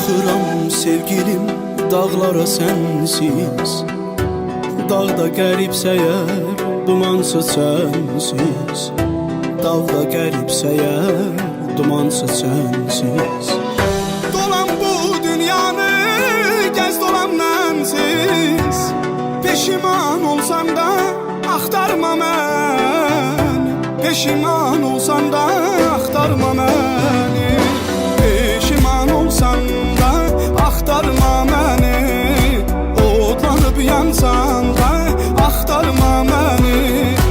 Baxıram sevgilim dağlara sensiz, dağda qəribsə əgər, dumansız sənsiz. Dağda qəribsə əgər, dumansız sənsiz. Dolan bu dünyanı, gəz dolan mənsiz. Peşiman olsam da axtarma məni, peşiman olsam da axtarma məni, peşiman olsam da axtarma məni, odlanıb yansan da axtarma məni.